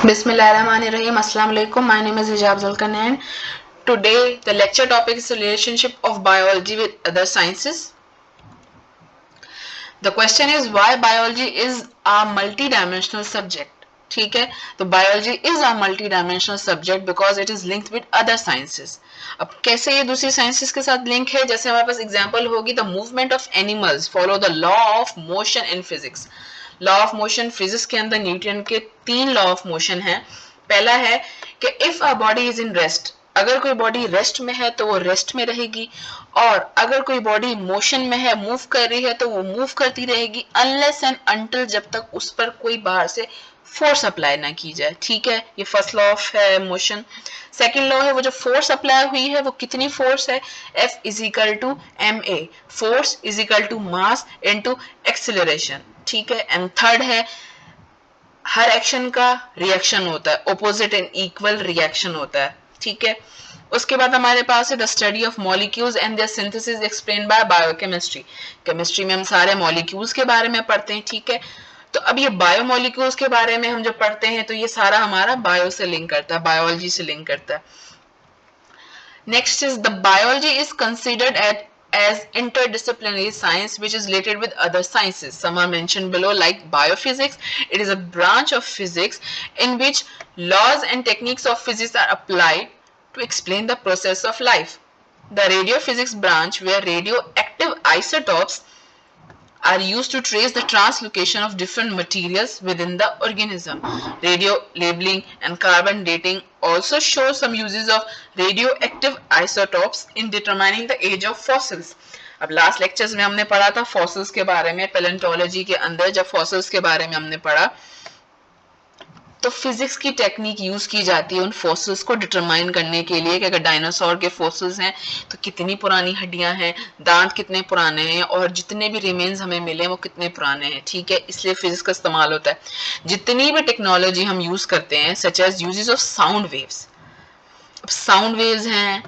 Bismillahirrahmanirrahim. Assalamu alaikum. My name is Hijab Zulkarnain. Today, the lecture topic is the relationship of biology with other sciences. The question is why biology is a multi-dimensional subject. ठीक है, तो biology is a multi-dimensional subject because it is linked with other sciences. अब कैसे ये दूसरी sciences के साथ link है, जैसे हमारे पास एग्जांपल होगी the movement of animals follow the law of motion in physics. Law of motion physics के अंदर न्यूटन के 3 लॉ ऑफ मोशन है. पहला है कि if a body is in rest, अगर कोई बॉडी रेस्ट में है तो वो रेस्ट में रहेगी, और अगर कोई बॉडी मोशन में है, मूव कर रही है, तो वो मूव करती रहेगी अनलेस एंड अनटिल, जब तक उस पर कोई बाहर से फोर्स अप्लाई ना की जाए. ठीक है, ये फर्स्ट लॉ ऑफ है मोशन. सेकेंड लॉ है वो जो फोर्स अप्लाई हुई है वो कितनी फोर्स है, F is equal to ma, force is equal to mass into acceleration. ठीक है, एंड थर्ड है हर एक्शन का रिएक्शन होता है, ऑपोजिट एंड इक्वल रिएक्शन होता है. ठीक है, उसके बाद हमारे पास है the study of molecules and their synthesis explained by biochemistry. Chemistry में हम सारे मॉलिक्यूल्स के बारे में पढ़ते हैं. ठीक है, तो अब ये बायोमोलिक्यूल्स के बारे में हम जब पढ़ते हैं तो ये सारा हमारा बायो से लिंक करता है, बायोलॉजी से लिंक करता है. Next is the biology is considered at as interdisciplinary science which is related with other sciences. Some are mentioned below like biophysics. It is a branch of physics in which laws and techniques of physics are applied to explain the process of life. The radiophysics branch where radioactive isotopes are used to trace the translocation of different materials within the organism. Radio labeling and carbon dating also show some uses of radioactive isotopes in determining the age of fossils. अब last lectures में हमने पढ़ा था fossils के बारे में, palaeontology के अंदर जब फॉसिल्स के बारे में हमने पढ़ा तो फिजिक्स की टेक्निक यूज की जाती है उन फॉसिल्स को डिटरमाइन करने के लिए कि अगर डायनासोर के फॉसिल्स हैं तो कितनी पुरानी हड्डियां हैं, दांत कितने पुराने हैं, और जितने भी रिमेन्स हमें मिले वो कितने पुराने हैं. ठीक है, इसलिए फिजिक्स का इस्तेमाल होता है. जितनी भी टेक्नोलॉजी हम यूज करते हैं such as uses of sound waves, sound waves हैं,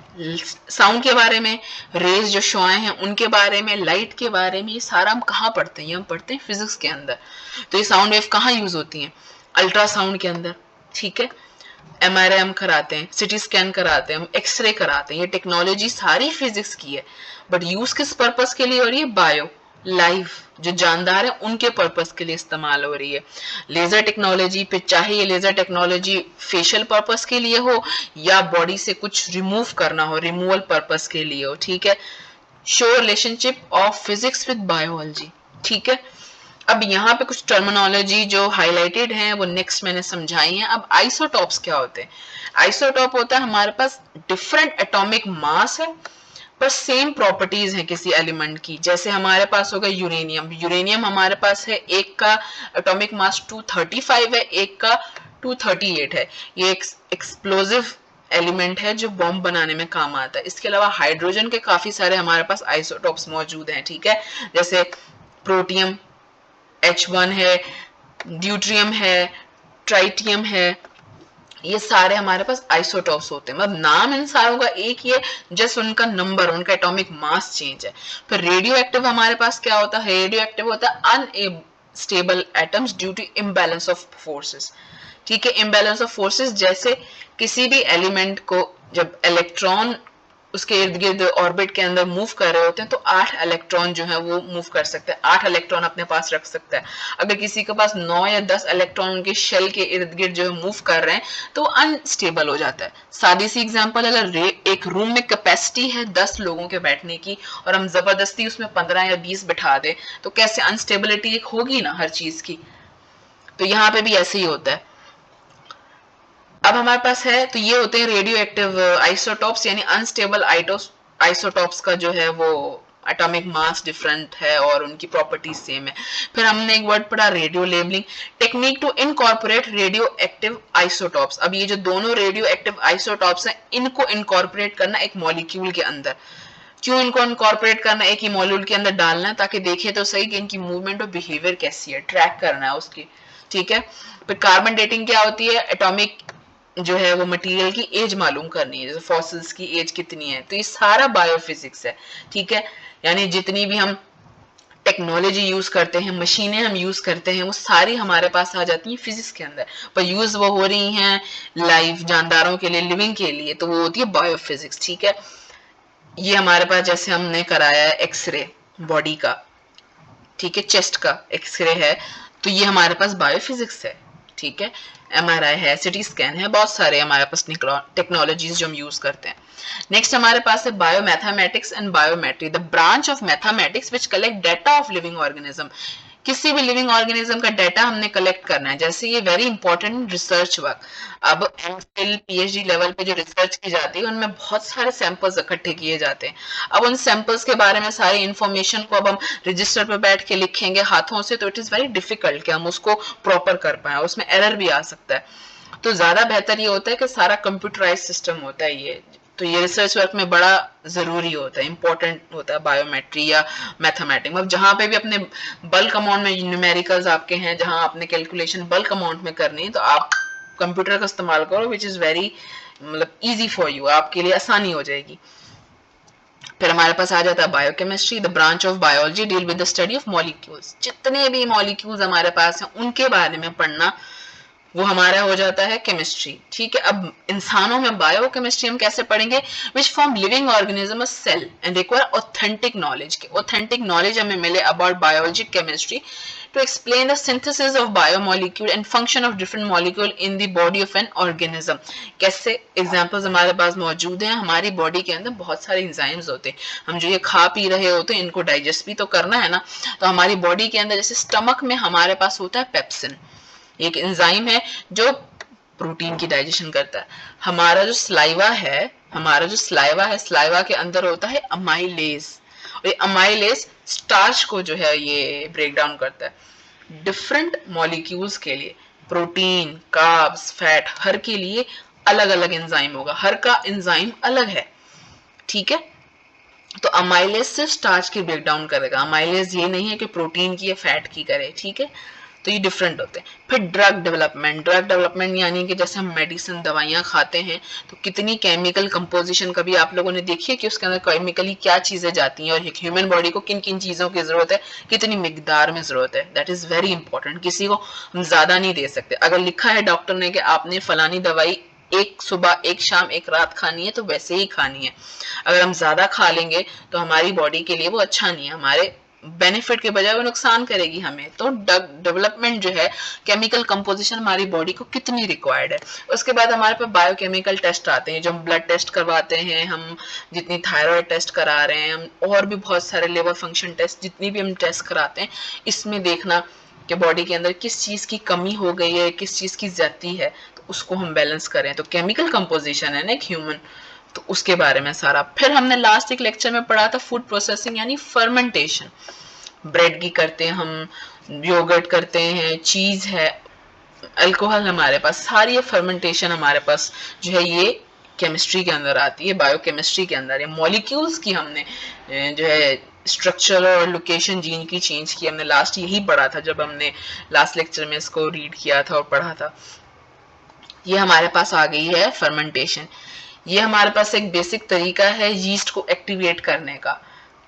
साउंड के बारे में, रेज जो शुआएं हैं उनके बारे में, लाइट के बारे में, ये सारा हम कहाँ पढ़ते हैं, ये हम पढ़ते हैं फिजिक्स के अंदर. तो ये साउंड वेव कहाँ यूज होती हैं, अल्ट्रासाउंड के अंदर. ठीक है, MRI हम कराते हैं, सिटी स्कैन कराते हैं, हम एक्सरे कराते हैं, ये टेक्नोलॉजी सारी फिजिक्स की है. बट यूज किस पर्पस के लिए हो रही है, बायो लाइफ जो जानदार है उनके पर्पस के लिए इस्तेमाल हो रही है. लेजर टेक्नोलॉजी पे चाहे ये लेजर टेक्नोलॉजी फेशियल पर्पस के लिए हो या बॉडी से कुछ रिमूव करना हो, रिमूवल पर्पस के लिए हो. ठीक है, show relationship of physics with biology. ठीक है, अब यहाँ पे कुछ टर्मिनोलॉजी जो हाईलाइटेड हैं वो नेक्स्ट मैंने समझाई है. अब आइसोटॉप्स क्या होते हैं, आइसोटॉप होता है हमारे पास डिफरेंट एटॉमिक मास है पर सेम प्रॉपर्टीज है किसी एलिमेंट की. जैसे हमारे पास होगा यूरेनियम, यूरेनियम हमारे पास है, एक का एटॉमिक मास 235 है, एक का 238 है. ये एक एक्सप्लोजिव एलिमेंट है जो बॉम्ब बनाने में काम आता है. इसके अलावा हाइड्रोजन के काफी सारे हमारे पास आइसोटॉप्स मौजूद हैं. ठीक है, जैसे प्रोटियम H1 है, ड्यूट्रियम है, ट्राइटियम है, ये सारे हमारे पास आइसोटॉप्स होते हैं. मतलब नाम इन सारों का एक ही है, जस्ट उनका नंबर, उनका एटॉमिक मास चेंज है. फिर रेडियो एक्टिव हमारे पास क्या होता है, रेडियो एक्टिव होता है unstable atoms due to imbalance of forces. ठीक है, इम्बैलेंस ऑफ फोर्सेस जैसे किसी भी एलिमेंट को जब इलेक्ट्रॉन उसके इर्द गिर्द ऑर्बिट के अंदर मूव कर रहे होते हैं तो 8 इलेक्ट्रॉन जो है वो मूव कर सकते हैं, 8 इलेक्ट्रॉन अपने पास रख सकता है. अगर किसी के पास 9 या 10 इलेक्ट्रॉन उनके शेल के इर्द गिर्द जो है मूव कर रहे हैं तो अनस्टेबल हो जाता है. सादी सी एग्जांपल, अगर एक रूम में कैपेसिटी है 10 लोगों के बैठने की और हम जबरदस्ती उसमें 15 या 20 बिठा दें तो कैसे अनस्टेबिलिटी एक होगी ना हर चीज की. तो यहाँ पे भी ऐसे ही होता है. अब हमारे पास है तो ये होते हैं रेडियो एक्टिव आइसोटॉप्स, यानी अनस्टेबल आइसोटॉप्स का जो है वो एटॉमिक मास डिफरेंट है और उनकी प्रॉपर्टीज सेम है. फिर हमने एक वर्ड पढ़ा radio labelling, technique to incorporate radio active isotopes. अब ये जो दोनों रेडियो एक्टिव आइसोटॉप्स हैं इनको इनकॉर्पोरेट करना एक मॉलिक्यूल के अंदर. क्यों इनको इनकॉर्पोरेट करना, एक ही मॉलिक्यूल के अंदर डालना है ताकि देखे तो सही कि इनकी मूवमेंट और बिहेवियर कैसी है, ट्रैक करना है उसकी. ठीक है, फिर कार्बन डेटिंग क्या होती है, एटॉमिक जो है वो मटेरियल की एज मालूम करनी है, जैसे फॉसिल्स की एज कितनी है. तो ये सारा बायोफिजिक्स है. ठीक है, यानी जितनी भी हम टेक्नोलॉजी यूज करते हैं, मशीनें हम यूज करते हैं, वो सारी हमारे पास आ जाती हैं फिजिक्स के अंदर, पर यूज वो हो रही हैं लाइव जानदारों के लिए, लिविंग के लिए, तो वो होती है बायोफिजिक्स। ठीक है, ये हमारे पास जैसे हमने कराया है एक्सरे बॉडी का, ठीक है, चेस्ट का एक्सरे है, तो ये हमारे पास बायोफिजिक्स है। ठीक है, एमआरआई है, सिटी स्कैन है, बहुत सारे हमारे पास टेक्नोलॉजीज जो हम यूज करते हैं। नेक्स्ट हमारे पास है biomathematics and biometry, the branch of mathematics which collect data of living organism. किसी भी लिविंग ऑर्गेनिज्म का डाटा हमने कलेक्ट करना है, जैसे ये वेरी इंपॉर्टेंट रिसर्च वर्क। अब एमफिल पीएचडी लेवल पे जो रिसर्च की जाती है उनमें बहुत सारे सैंपल्स इकट्ठे किए जाते हैं। अब उन सैंपल्स के बारे में सारी इंफॉर्मेशन को अब हम रजिस्टर पर बैठ के लिखेंगे हाथों से, तो इट इज वेरी डिफिकल्ट कि हम उसको प्रॉपर कर पाए, उसमें एरर भी आ सकता है। तो ज्यादा बेहतर ये होता है कि सारा कंप्यूटराइज सिस्टम होता है ये, तो ये रिसर्च वर्क में बड़ा जरूरी होता है, इंपॉर्टेंट होता है बायोमेट्री या मैथमेटिक्स। मतलब जहां पे भी अपने बल्क अमाउंट में न्यूमेरिकल्स आपके हैं, जहां आपने कैलकुलेशन बल्क अमाउंट में करनी है, तो आप कंप्यूटर का इस्तेमाल करो, विच इज वेरी मतलब इजी फॉर यू, आपके लिए आसानी हो जाएगी। फिर हमारे पास आ जाता है biochemistry, the branch of biology deal with the study of molecules. जितने भी मॉलिक्यूल्स हमारे पास हैं उनके बारे में पढ़ना, वो हमारा हो जाता है केमिस्ट्री। ठीक है, अब इंसानों में बायोकेमिस्ट्री हम कैसे पढ़ेंगे, which form living organism a cell and require authentic knowledge. Authentic knowledge हमें मिले about biology chemistry to explain the synthesis of biomolecule and function of different molecule in the body of an organism। कैसे examples हमारे पास मौजूद हैं, हमारी body के अंदर बहुत सारे एंजाइम्स होते हैं, हम जो ये खा पी रहे होते हैं इनको डाइजेस्ट भी तो करना है ना, तो हमारी बॉडी के अंदर जैसे स्टमक में हमारे पास होता है पेप्सिन, एक एंजाइम है जो प्रोटीन की डाइजेशन करता है। हमारा जो स्लाइवा है, स्लाइवा के अंदर होता है अमाइलेज, और ये अमाइलेज स्टार्च को जो है ये ब्रेक डाउन करता है। डिफरेंट मॉलिक्यूल्स के लिए, प्रोटीन, कार्ब्स, फैट, हर के लिए अलग अलग एंजाइम होगा, हर का एंजाइम अलग है। ठीक है, तो अमाइलेज सिर्फ स्टार्च की ब्रेक डाउन करेगा, अमाइलेज ये नहीं है कि प्रोटीन की या फैट की करे। ठीक है, तो ये डिफरेंट होते हैं। फिर ड्रग डेवलपमेंट यानी कि जैसे हम मेडिसिन दवाइयाँ खाते हैं तो कितनी केमिकल कंपोजिशन कभी आप लोगों ने देखी है कि उसके अंदर केमिकली क्या चीजें जाती हैं, और ह्यूमन बॉडी को किन किन चीजों की जरूरत है, कितनी मिकदार में जरूरत है, दैट इज वेरी इंपॉर्टेंट। किसी को हम ज्यादा नहीं दे सकते। अगर लिखा है डॉक्टर ने कि आपने फलानी दवाई एक सुबह एक शाम एक रात खानी है तो वैसे ही खानी है। अगर हम ज्यादा खा लेंगे तो हमारी बॉडी के लिए वो अच्छा नहीं है, हमारे बेनिफिट के बजाय वो नुकसान करेगी हमें। तो डेवलपमेंट जो है, केमिकल कंपोजिशन हमारी बॉडी को कितनी रिक्वायर्ड है। उसके बाद हमारे पास बायोकेमिकल टेस्ट आते हैं, जो हम ब्लड टेस्ट करवाते हैं, हम जितनी थायराइड टेस्ट करा रहे हैं, हम और भी बहुत सारे लिवर फंक्शन टेस्ट, जितनी भी हम टेस्ट कराते हैं, इसमें देखना कि बॉडी के अंदर किस चीज की कमी हो गई है, किस चीज की ज्यादती है, तो उसको हम बैलेंस करें। तो केमिकल कंपोजिशन है ना एक ह्यूमन, तो उसके बारे में सारा। फिर हमने लास्ट एक लेक्चर में पढ़ा था फूड प्रोसेसिंग यानी फर्मेंटेशन, ब्रेड की करते हैं हम, योगर्ट करते हैं, चीज है, अल्कोहल हमारे पास, सारी ये फर्मेंटेशन हमारे पास जो है ये केमिस्ट्री के अंदर आती है, बायोकेमिस्ट्री के अंदर है। मॉलिक्यूल्स की हमने जो है स्ट्रक्चर और लोकेशन जीन की चेंज की, हमने लास्ट यही पढ़ा था जब हमने लास्ट लेक्चर में इसको रीड किया था और पढ़ा था। ये हमारे पास आ गई है फर्मेंटेशन। ये हमारे पास एक बेसिक तरीका है यीस्ट को एक्टिवेट करने का।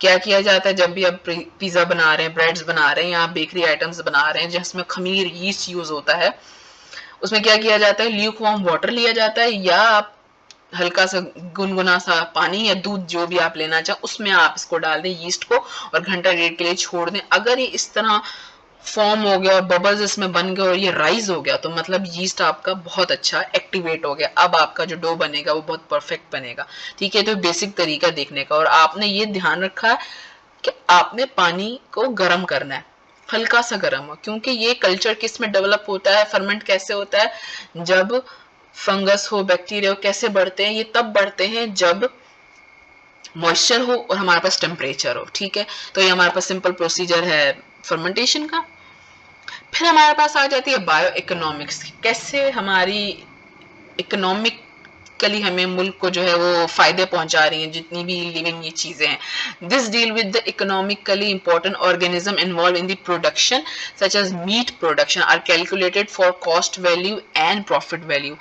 क्या किया जाता है जब भी आप पिज्जा बना रहे हैं, ब्रेड्स बना रहे हैं या बेकरी आइटम्स बना रहे हैं जिसमें खमीर यीस्ट यूज होता है, उसमें क्या किया जाता है, ल्यूक वार्म वाटर लिया जाता है, या आप हल्का सा गुनगुना सा पानी या दूध जो भी आप लेना चाहें उसमें आप इसको डाल दें यीस्ट को, और घंटा डेढ़ के लिए छोड़ दें। अगर ये इस तरह फॉर्म हो गया और बबल्स इसमें बन गए और ये राइज हो गया, तो मतलब यीस्ट आपका बहुत अच्छा एक्टिवेट हो गया, अब आपका जो डो बनेगा वो बहुत परफेक्ट बनेगा। ठीक है, तो बेसिक तरीका देखने का। और आपने ये ध्यान रखा है कि आपने पानी को गर्म करना है, हल्का सा गर्म हो, क्योंकि ये कल्चर किस में डेवलप होता है, फर्मेंट कैसे होता है, जब फंगस हो, बैक्टीरिया हो, कैसे बढ़ते हैं, ये तब बढ़ते हैं जब मॉइस्चर हो और हमारे पास टेम्परेचर हो। ठीक है, तो ये हमारे पास सिंपल प्रोसीजर है फर्मेंटेशन का। फिर हमारे पास आ जाती है बायो इकोनॉमिक्स, कैसे हमारी इकोनॉमिकली हमें मुल्क को जो है वो फायदे पहुंचा रही हैं जितनी भी लिविंग ये चीजें हैं। This deal with the economically important organism involve in the production such as meat production are calculated for cost value and profit value,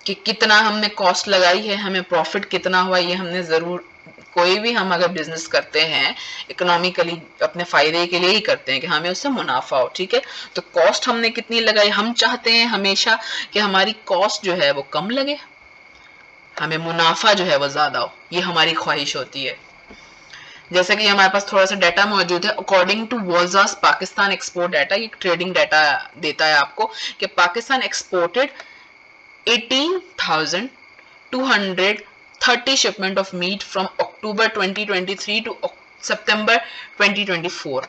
कि कितना हमने कॉस्ट लगाई है, हमें प्रॉफिट कितना हुआ, ये हमने जरूर कोई भी हम अगर बिजनेस करते हैं इकोनॉमिकली अपने फायदे के लिए ही करते हैं कि हमें उससे मुनाफा हो, ठीक है। तो कॉस्ट हमने कितनी लगाई, हम चाहते हैं हमेशा कि हमारी कॉस्ट जो है वो कम लगे, हमें मुनाफा जो है वो ज्यादा हो, ये हमारी ख्वाहिश होती है। जैसे कि हमारे पास थोड़ा सा डाटा मौजूद है, according to Volza's Pakistan export data, ये ट्रेडिंग डाटा देता है आपको कि Pakistan exported 18,230 shipment of meat from October 2023 to September 2024।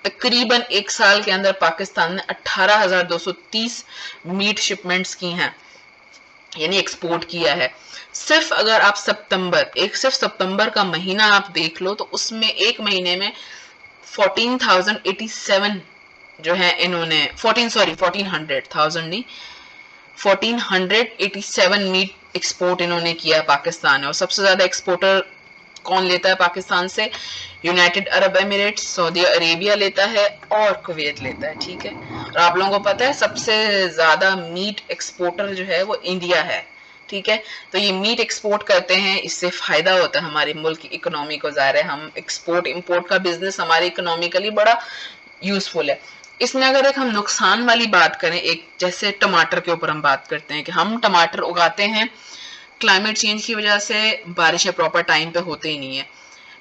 तकरीबन एक साल के अंदर पाकिस्तान ने 18,230 मीट शिपमेंट्स की हैं, यानी एक्सपोर्ट किया है। सिर्फ अगर आप सिर्फ सितंबर का महीना आप देख लो तो उसमें एक महीने में 14,087 जो है इन्होंने 1400 नहीं 1487 मीट एक्सपोर्ट इन्होंने किया पाकिस्तान है। और सबसे ज्यादा एक्सपोर्टर कौन लेता है पाकिस्तान से, United Arab Emirates, Saudi Arabia लेता है और कुवैत लेता है, ठीक है। और आप लोगों को पता है सबसे ज्यादा मीट एक्सपोर्टर जो है वो इंडिया है, ठीक है। तो ये मीट एक्सपोर्ट करते हैं, इससे फायदा होता है हमारे मुल्क की इकोनॉमी को। ज़ाहिर है हम एक्सपोर्ट इंपोर्ट का बिजनेस हमारे इकोनॉमिकली बड़ा यूजफुल है। इसमें अगर एक हम नुकसान वाली बात करें, एक जैसे टमाटर के ऊपर हम बात करते हैं कि हम टमाटर उगाते हैं, क्लाइमेट चेंज की वजह से बारिशें प्रॉपर टाइम पे होते ही नहीं है,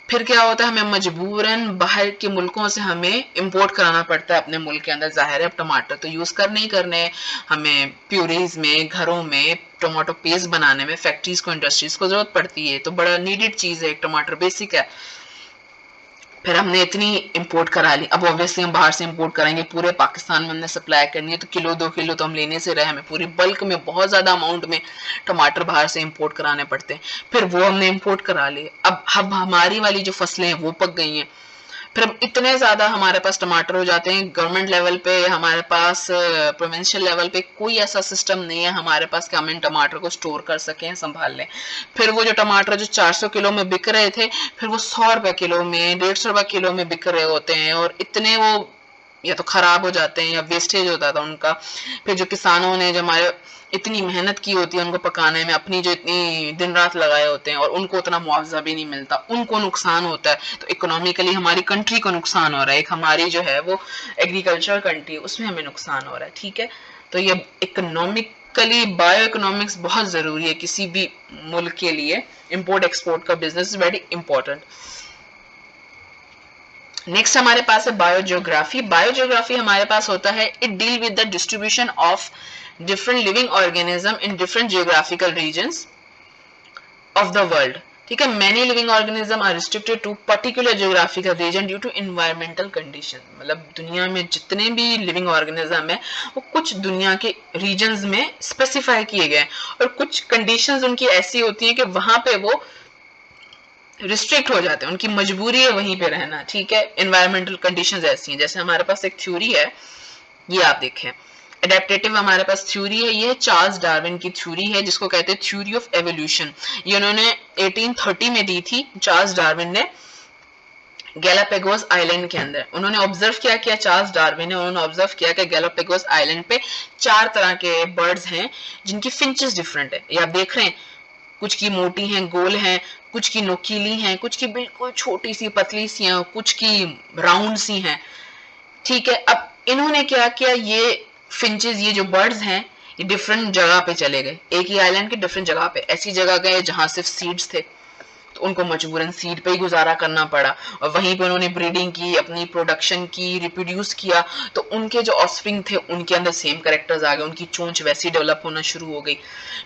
फिर क्या होता है हमें मजबूरन बाहर के मुल्कों से हमें इंपोर्ट कराना पड़ता है अपने मुल्क के अंदर। जाहिर है अब टमाटर तो यूज करने ही करने, हमें प्यूरीज में घरों में टमाटो पेस्ट बनाने में फैक्ट्रीज को इंडस्ट्रीज को जरूरत पड़ती है, तो बड़ा नीडेड चीज है, एक टमाटर बेसिक है। फिर हमने इतनी इंपोर्ट करा ली, अब ऑब्वियसली हम बाहर से इंपोर्ट करेंगे, पूरे पाकिस्तान में हमने सप्लाई करनी है तो किलो 2 किलो तो हम लेने से रहे, हमें पूरी बल्क में बहुत ज्यादा अमाउंट में टमाटर बाहर से इंपोर्ट कराने पड़ते हैं। फिर वो हमने इंपोर्ट करा लिए, अब हमारी वाली जो फसलें हैं वो पक गई हैं, फिर अब इतने ज्यादा हमारे पास टमाटर हो जाते हैं, गवर्नमेंट लेवल पे हमारे पास प्रोविंशियल लेवल पे कोई ऐसा सिस्टम नहीं है हमारे पास कि हम इन टमाटर को स्टोर कर सकें, संभाल लें। फिर वो जो टमाटर जो 400 किलो में बिक रहे थे, फिर वो 100 रुपए किलो में 150 रुपए किलो में बिक रहे होते हैं, और इतने वो या तो खराब हो जाते हैं या वेस्टेज होता था उनका। फिर जो किसानों ने जो हमारे इतनी मेहनत की होती है उनको पकाने में, अपनी जो इतनी दिन रात लगाए होते हैं, और उनको उतना मुआवजा भी नहीं मिलता, उनको नुकसान होता है। तो इकोनॉमिकली हमारी कंट्री को नुकसान हो रहा है, एक हमारी जो है वो एग्रीकल्चर कंट्री उसमें हमें नुकसान हो रहा है, ठीक है। तो ये इकोनॉमिकली बायो इकोनॉमिक्स बहुत जरूरी है किसी भी मुल्क के लिए, इंपोर्ट एक्सपोर्ट का business is very important. Next हमारे पास है बायोजियोग्राफी। बायोजियोग्राफी हमारे पास होता है, it deal with the distribution of different living organism in different geographical regions of the world, ठीक है। Many living organism are restricted to particular geographical region due to environmental condition. मतलब दुनिया में जितने भी लिविंग ऑर्गेनिज्म है वो कुछ दुनिया के रीजन्स में स्पेसिफाई किए गए हैं, और कुछ कंडीशंस उनकी ऐसी होती हैं कि वहां पे वो रिस्ट्रिक्ट हो जाते हैं, उनकी मजबूरी है वहीं पे रहना, ठीक है। एनवायरमेंटल कंडीशंस ऐसी हैं, जैसे हमारे पास एक थ्योरी है, ये आप देखें, एडेप्टेटिव हमारे पास थ्योरी है, ये चार्ल्स डार्विन की थ्योरी है जिसको कहते हैं थ्योरी ऑफ एवोल्यूशन। ये उन्होंने 1830 में दी थी चार्ल्स डार्विन ने, गैलापेगोस आइलैंड के अंदर। उन्होंने ऑब्जर्व किया चार्ल्स डार्विन ने, उन्होंने ऑब्जर्व किया कि गैलापेगोस आइलैंड पे 4 तरह के बर्ड्स हैं जिनकी फिंचेस डिफरेंट है, ये आप देख रहे हैं, कुछ की मोटी हैं गोल हैं, कुछ की नोकीली हैं, कुछ की बिल्कुल छोटी सी पतली सी हैं, कुछ की राउंड सी हैं, ठीक है। अब इन्होंने क्या किया, ये फिंचेस ये जो बर्ड्स हैं ये डिफरेंट जगह पे चले गए, एक ही आइलैंड के डिफरेंट जगह पे, ऐसी जगह गए जहां सिर्फ सीड्स थे, तो उनको मजबूरन सीड पे ही गुजारा करना पड़ा, और वहीं पे उन्होंने ब्रीडिंग की, अपनी प्रोडक्शन की, रिप्रोड्यूस किया, तो उनके जो ऑफस्प्रिंग थे उनके अंदर सेम कैरेक्टर्स आ गए, उनकी चोंच वैसी डेवलप होना शुरू हो गई।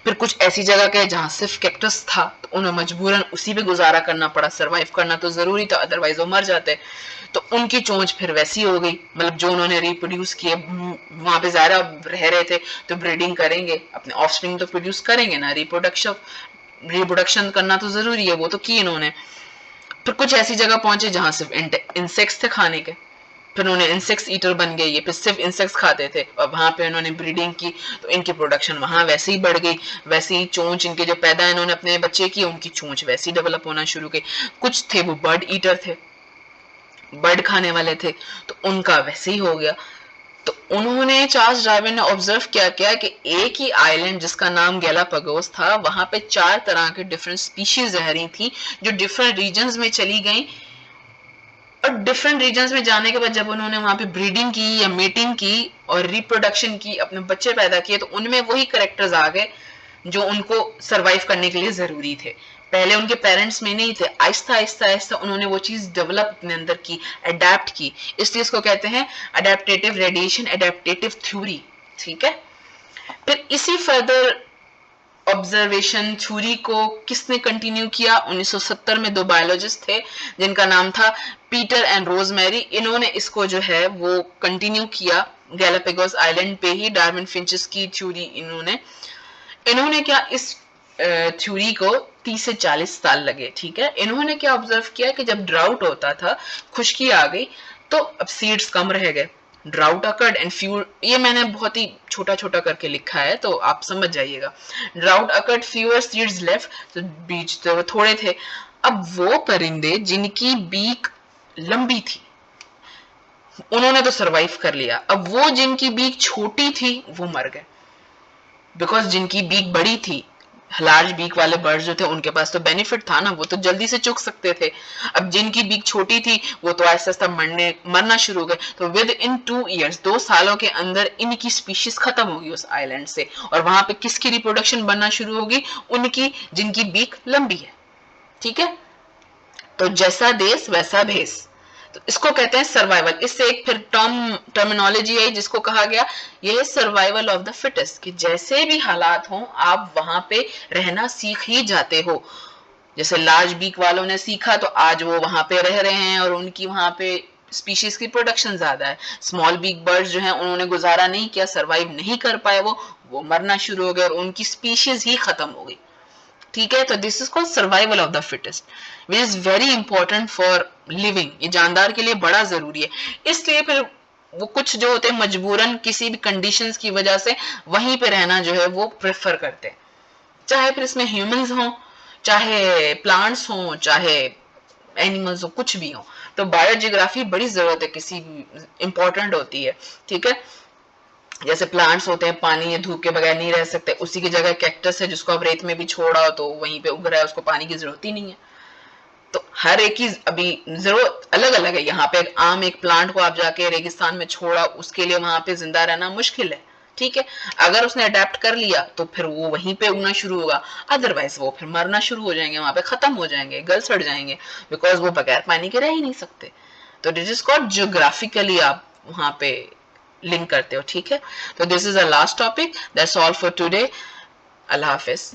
फिर कुछ ऐसी जगह गए जहां सिर्फ कैक्टस था, तो उन्हें मजबूरन उसी पे गुजारा करना पड़ा, सर्वाइव करना तो जरूरी था, अदरवाइज वो मर जाते। तो उनकी चोंच फिर वैसी हो गई, मतलब जो उन्होंने रिप्रोड्यूस किए वहां पे ज़्यादा रह रहे थे तो ब्रीडिंग करेंगे, अपने ऑफस्प्रिंग तो प्रोड्यूस करेंगे ना, रिप्रोडक्शन करना तो जरूरी है, वो तो की इन्होंने। फिर कुछ ऐसी जगह पहुंचे जहां सिर्फ इंसेक्ट्स थे खाने के, फिर उन्होंने इंसेक्ट्स ईटर बन गए, ये फिर सिर्फ इंसेक्ट्स खाते थे, और वहां पे उन्होंने ब्रीडिंग की, तो इनकी प्रोडक्शन वहां वैसे ही बढ़ गई, वैसे ही चोंच इनके जो पैदा इन्होंने अपने बच्चे की, उनकी चोंच वैसी डेवलप होना शुरू की। कुछ थे वो बर्ड ईटर थे, बर्ड खाने वाले थे, तो उनका वैसे ही हो गया। तो उन्होंने, चार्ल्स डार्विन ने ऑब्जर्व किया कि एक ही आइलैंड जिसका नाम गैलापागोस था, वहां पे 4 तरह के डिफरेंट स्पीशीज रह रही थी जो डिफरेंट रीजन्स में चली गई। और डिफरेंट रीजन्स में जाने के बाद जब उन्होंने वहां पे ब्रीडिंग की या मेटिंग की और रिप्रोडक्शन की, अपने बच्चे पैदा किए, तो उनमें वही करेक्टर्स आ गए जो उनको सरवाइव करने के लिए जरूरी थे। पहले उनके पेरेंट्स में नहीं थे, आहिस्ता आहिस्ता आहिस्ता उन्होंने वो चीज डेवलप अपने अंदर की, अडेप्ट की। इसलिए इसको कहते हैं अडेप्टेटिव रेडिएशन, अडेप्टेटिव थ्योरी। ठीक है, फिर इसी फर्दर ऑब्जर्वेशन थ्योरी को किसने कंटिन्यू किया? 1970 में 2 बायोलॉजिस्ट थे जिनका नाम था पीटर एंड रोजमेरी। इन्होंने इसको जो है वो कंटिन्यू किया गैलापागोस आइलैंड पे ही। डार्विन फिंचेस की थ्योरी इन्होंने क्या, इस थ्योरी को 30 से 40 साल लगे। ठीक है, इन्होंने क्या ऑब्जर्व किया कि जब ड्राउट होता था, खुश्की आ गई, तो अब सीड्स कम रह गए। ड्राउट अकर्ड एंड फ्यू, ये मैंने बहुत ही छोटा छोटा करके लिखा है तो आप समझ जाइएगा। Drought occurred, fewer seeds left, तो बीज तो थोड़े थे। अब वो परिंदे जिनकी बीक लंबी थी उन्होंने तो सरवाइव कर लिया, अब वो जिनकी बीक छोटी थी वो मर गए। बिकॉज जिनकी बीक बड़ी थी, लार्ज बीक वाले बर्ड्स जो थे, उनके पास तो बेनिफिट था ना, वो तो जल्दी से चुग सकते थे। अब जिनकी बीक छोटी थी वो तो ऐसा ऐसा मरना शुरू हो गए। तो विद इन 2 ईयर्स, 2 सालों के अंदर इनकी स्पीशीज खत्म होगी उस आइलैंड से। और वहां पे किसकी रिप्रोडक्शन बनना शुरू होगी? उनकी, जिनकी बीक लंबी है। ठीक है, तो जैसा देश वैसा भेस, तो इसको कहते हैं सर्वाइवल। इससे एक फिर टर्मिनोलॉजी आई जिसको कहा गया, ये है सर्वाइवल ऑफ द फिटेस्ट, कि जैसे भी हालात हों आप वहां पे रहना सीख ही जाते हो। जैसे लार्ज बीक वालों ने सीखा तो आज वो वहां पे रह रहे हैं और उनकी वहां पे स्पीशीज की प्रोडक्शन ज्यादा है। स्मॉल बीक बर्ड्स जो हैं उन्होंने गुजारा नहीं किया, सर्वाइव नहीं कर पाए, वो मरना शुरू हो गए और उनकी स्पीशीज ही खत्म हो गई। ठीक है, तो this is called survival of the fittest, which is very important for living. ये जानदार के लिए बड़ा जरूरी है। इसलिए फिर वो कुछ जो होते हैं मजबूरन किसी भी कंडीशंस की वजह से वहीं पे रहना जो है वो प्रेफर करते हैं, चाहे फिर इसमें ह्यूमंस हों, चाहे प्लांट्स हों, चाहे एनिमल्स हो, कुछ भी हो। तो बायोजियोग्राफी बड़ी जरूरत है, किसी इंपॉर्टेंट होती है। ठीक है, जैसे प्लांट्स होते हैं पानी या धूप के बगैर नहीं रह सकते, उसी की जगह कैक्टस है जिसको आप रेत में भी छोड़ा हो तो वहीं पे उग रहा है, उसको पानी की जरूरत ही नहीं है। तो हर एक की अभी जरूरत अलग अलग है। यहाँ पे एक प्लांट को आप जाके रेगिस्तान में छोड़ा, उसके लिए वहां पे जिंदा रहना मुश्किल है। ठीक है, अगर उसने अडेप्ट कर लिया तो फिर वो वहीं पे उगना शुरू होगा, अदरवाइज वो फिर मरना शुरू हो जाएंगे, वहां पे खत्म हो जाएंगे, गल सड़ जाएंगे, बिकॉज वो बगैर पानी के रह ही नहीं सकते। तो दिस इज कॉल्ड जियोग्राफिकली आप वहां पे लिंक करते हो। ठीक है, तो this is a last topic, that's all for today. Allah Hafiz.